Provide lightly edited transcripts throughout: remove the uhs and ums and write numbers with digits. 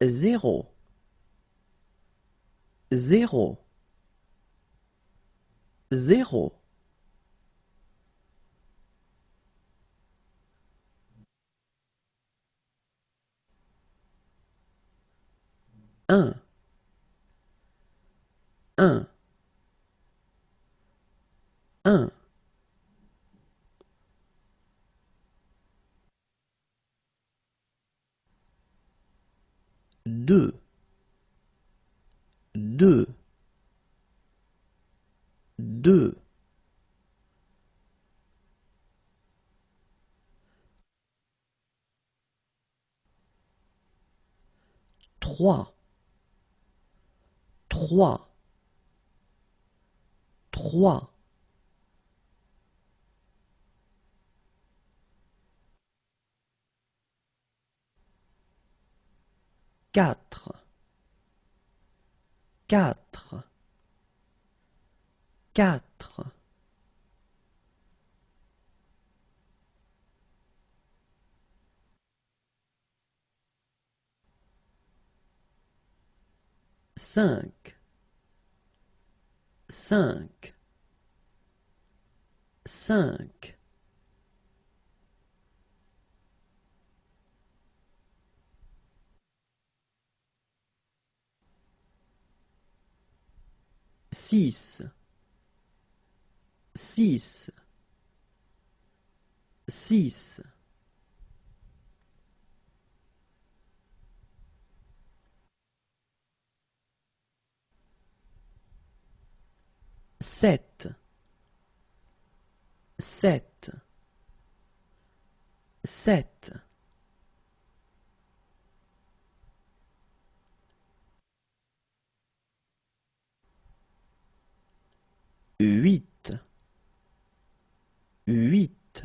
zéro, zéro, zéro, un, un, un, deux, deux, deux, trois, trois, trois, quatre, quatre, quatre, cinq, cinq, cinq, six, six, six, sept, sept, sept, huit, huit,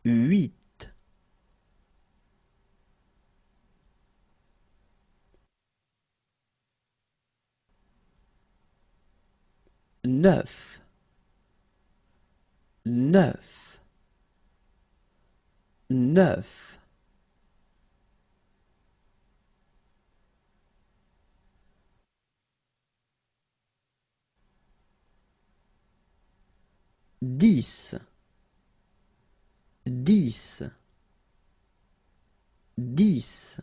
huit, neuf, neuf, neuf, 10, 10, 10,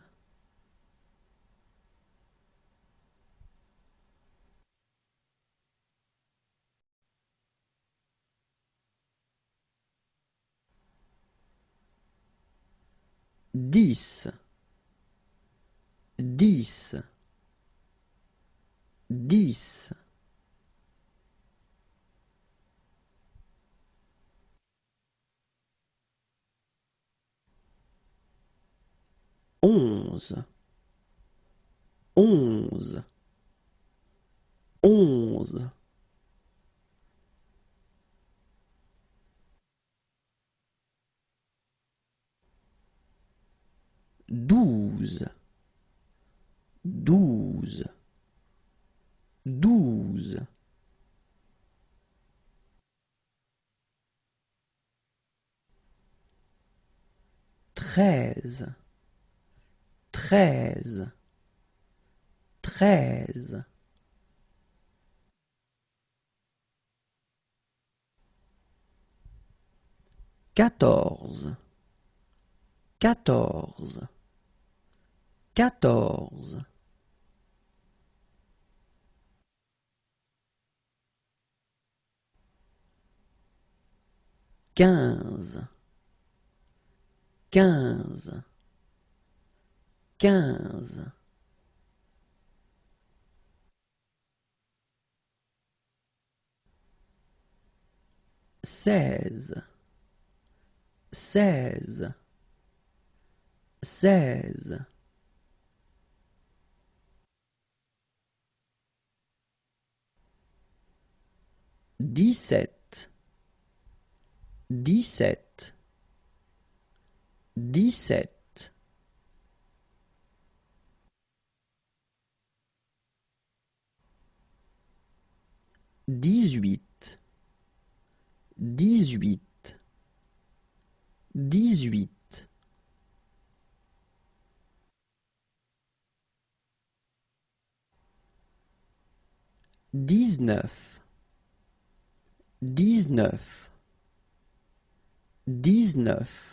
10, 10, 10, 11, 11, 11, 12, 12, 12, 13, 13, 13, 14, 14, 14, 15, 15, 15, 16, 16, 16, 17, 17, 17, 18, 18, 18, 19, 19, 19, 20,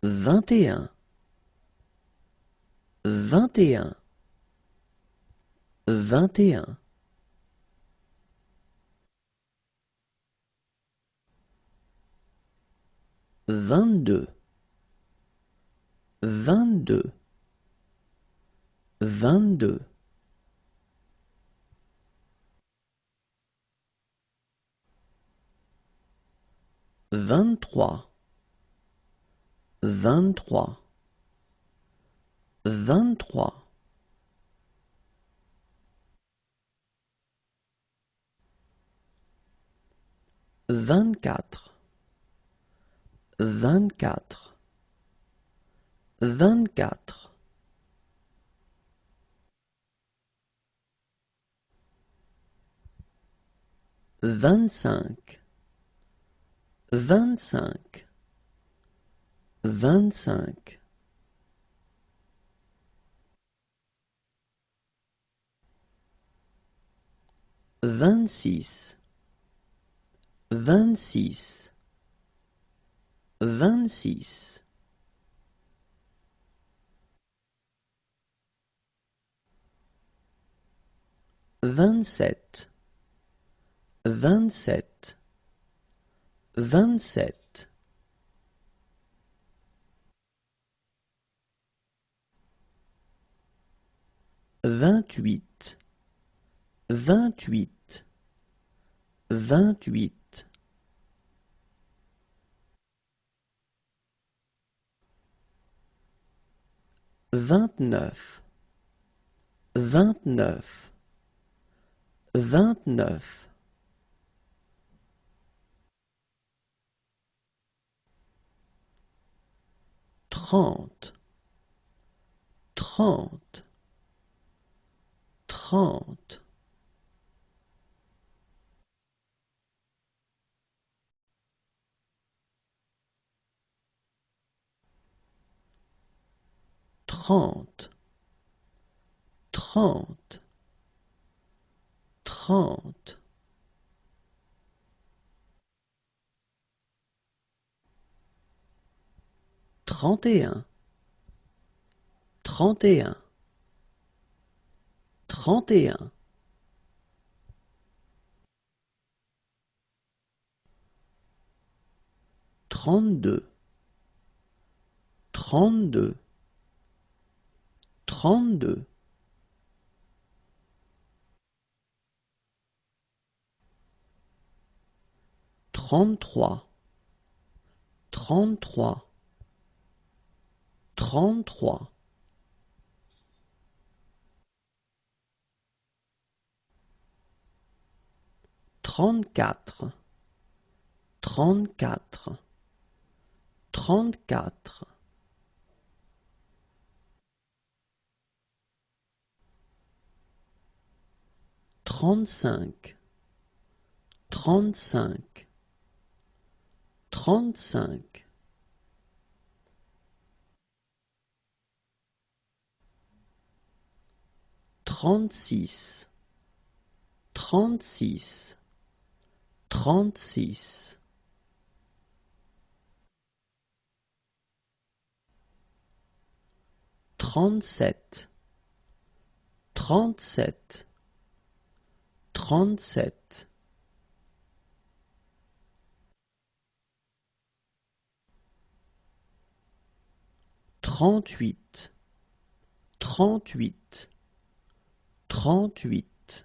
20, 20, 20, 20, 20, 21, 21, 21, 22, 22, 22, 23, 23, 23, 24, 24, 24, 25, 25, 25, 26, 26, 26, 27, 27, 27, 28, 28, 28, 29, 29, 29, 30, 30, 30, 30, 30, 30, 31, 31, 31, 32, 32, 32, 33, 33, 33, 34, 34, 34, 35, 35, 35, 36, 36, 36, 37, 37, 37, 38, 38, 38,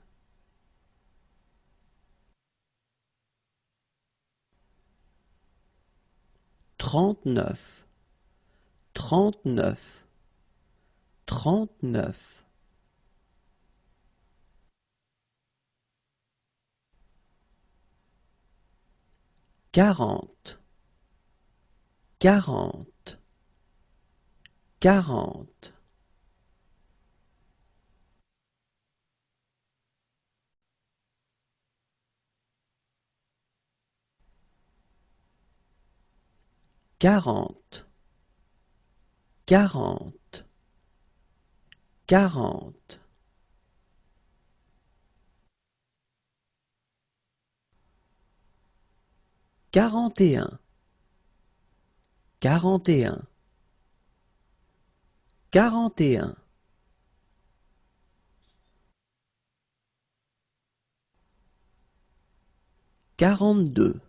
39, 39, 39, 40, 40, 40, 40, 40, 40, 41, 41, 41, 42,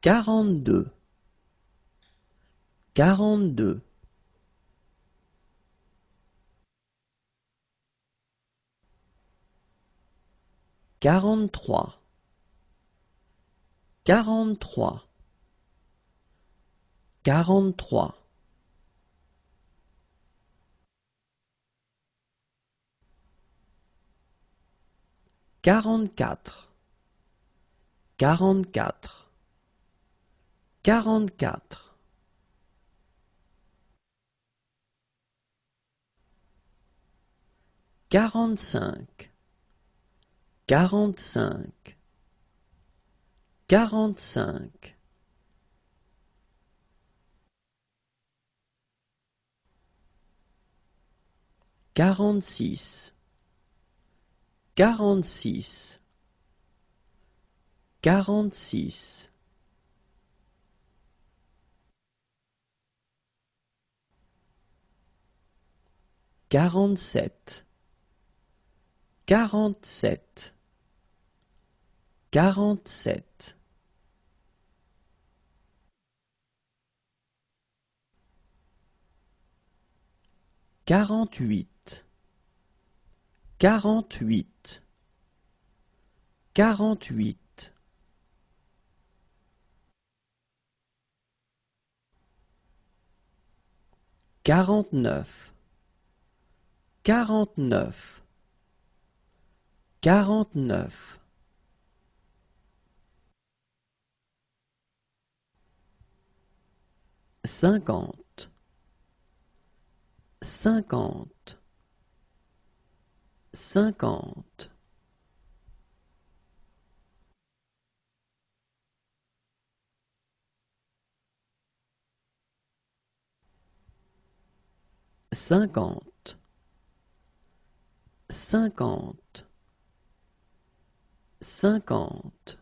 42, 42, 43, 43, 43, 44, 44, 44, 45, 45, 45, 46, 46, 46, 47, 47, 47, 48, 48, 48, 49, 49, 49, 50, 50, 50, 50, 50, 50,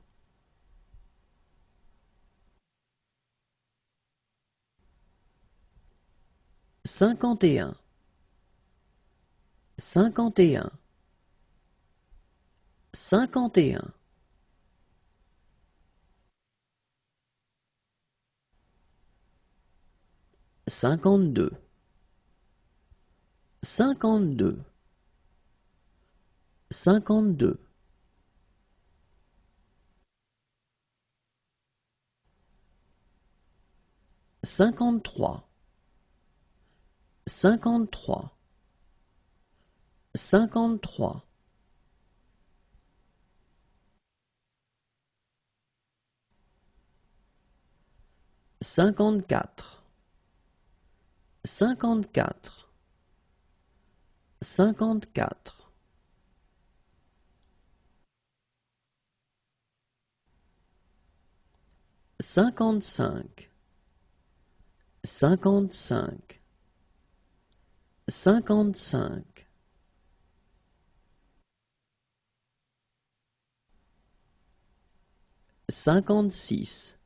51, 51, 51, 52, 52, 52, 53, 53, 53, 54, 54, 54, 55, 55, 55, 56,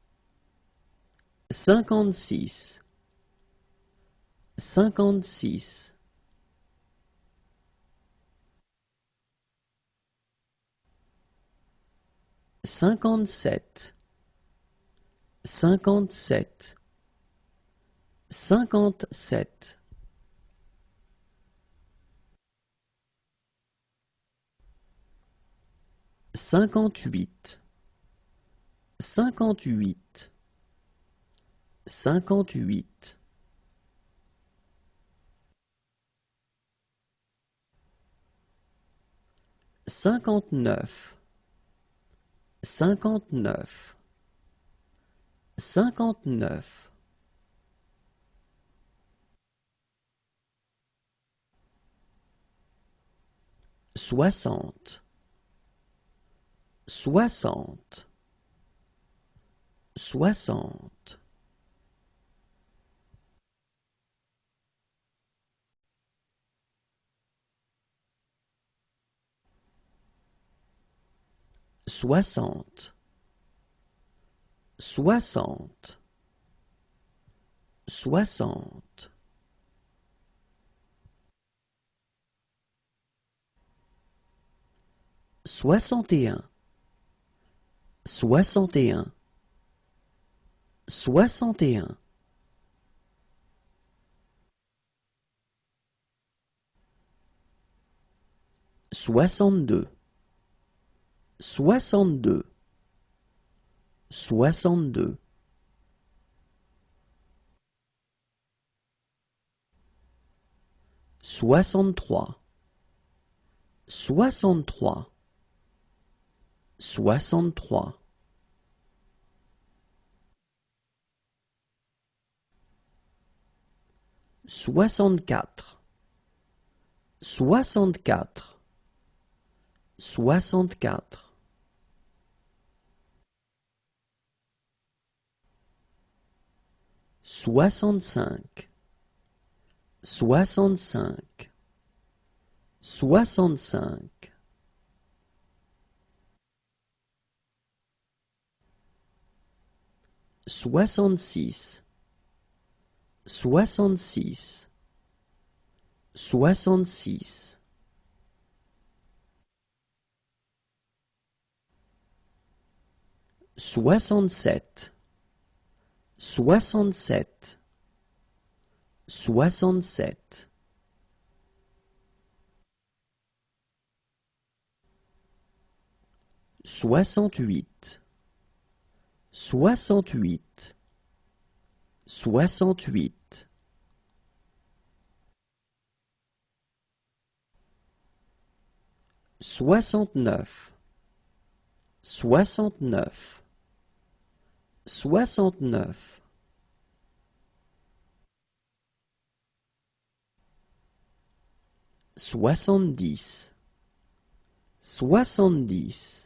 56, 56, 57, 57, 57, 58, 58, 58, 59, 59, 59. 60, 60, 60. 60, 60, 60. 61, 61, 61. 62, 62, 62. 63, 63, 63. 64, 64, 64. 65, 65, 65. 66, 66, 66. 67, 67, 67. 68, 68, 68. 69, 69, 69. 70, 70,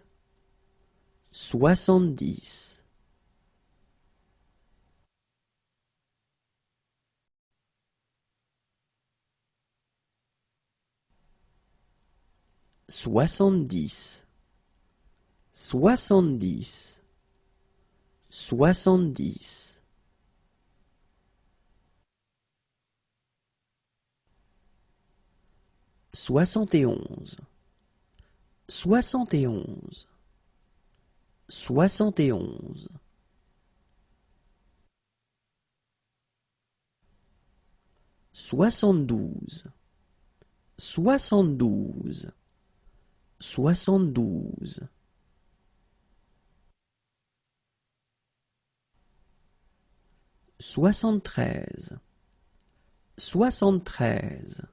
70. 70, 70, 70. 71, 71, 71. 72, 72, 72. 73, 73,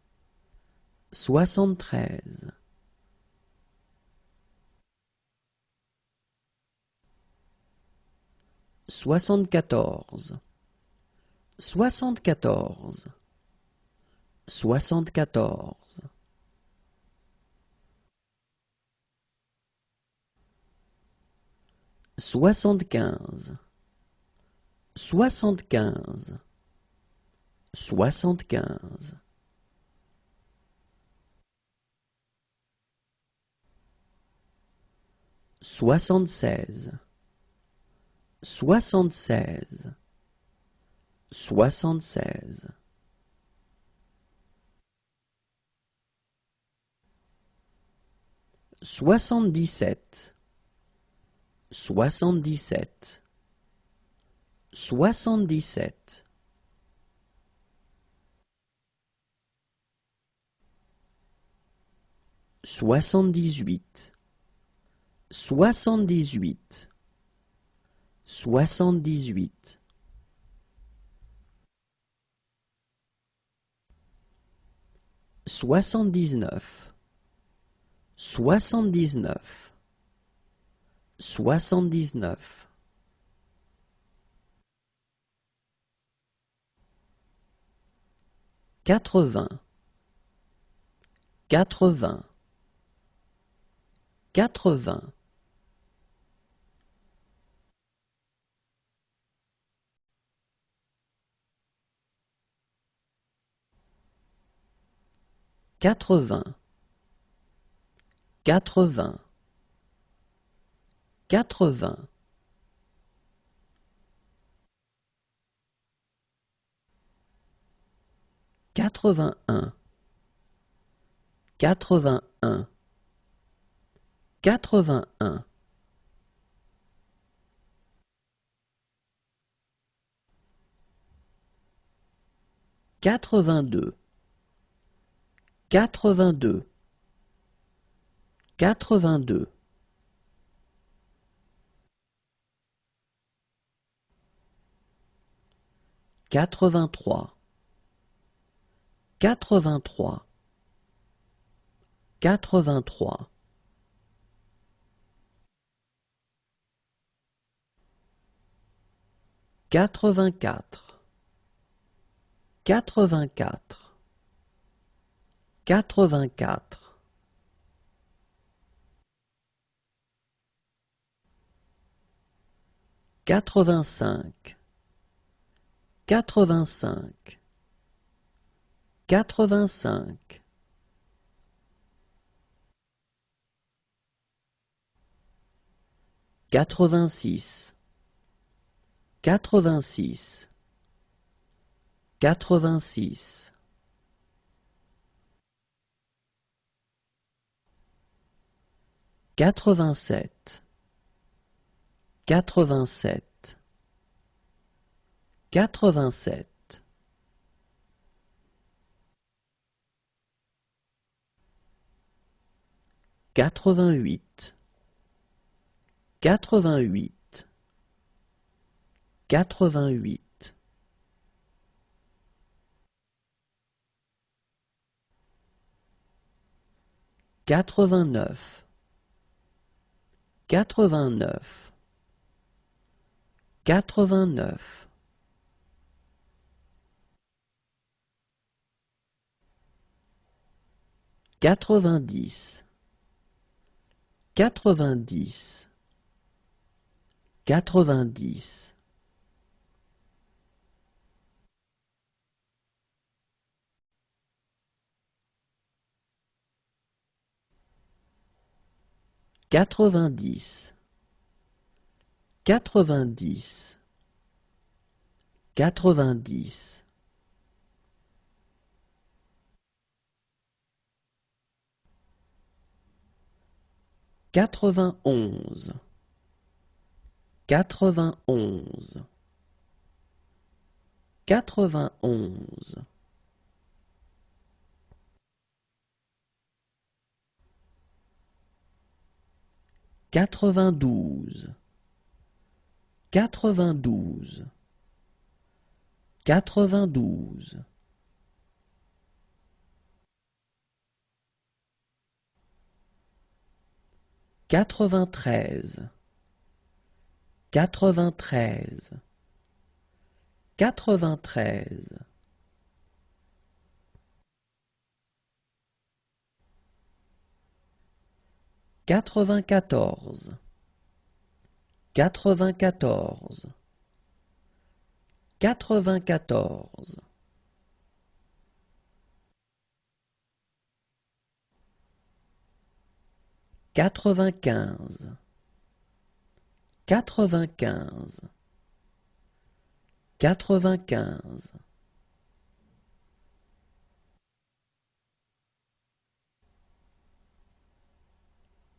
73. 74, 74, 74. 75, 75, 75. 76, 76, 76. 77, 77, 77. 78, 78, 78. 79, 79, 79. 80, 80, 80. 80, 80, 80. 81, 81, 81. 82, 82, 82. 83, 83, 83. 84, 84, 84. 85, 85, 85. 86, 86, 86. 87, 87, 87. 88, 88, 88. 89, 89, 89. 90, 90, 90. 90, 90, 90. 91, 91, 91. 92, 92, 92. 93, 93, 93. 94, 94, 94. 95, 95, 95.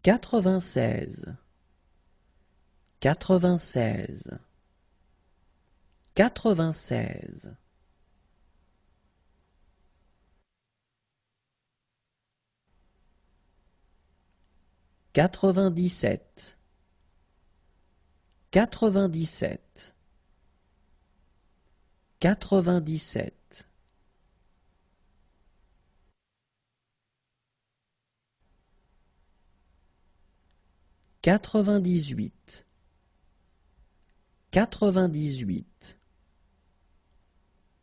96, 96, 96. 97, 97, 97. 98, 98,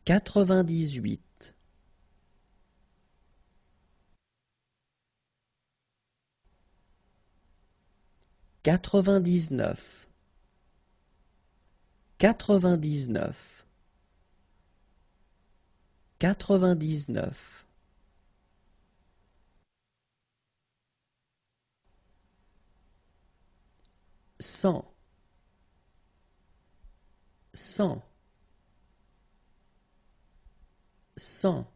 98, 99, 99, 99, 100, 100, 100,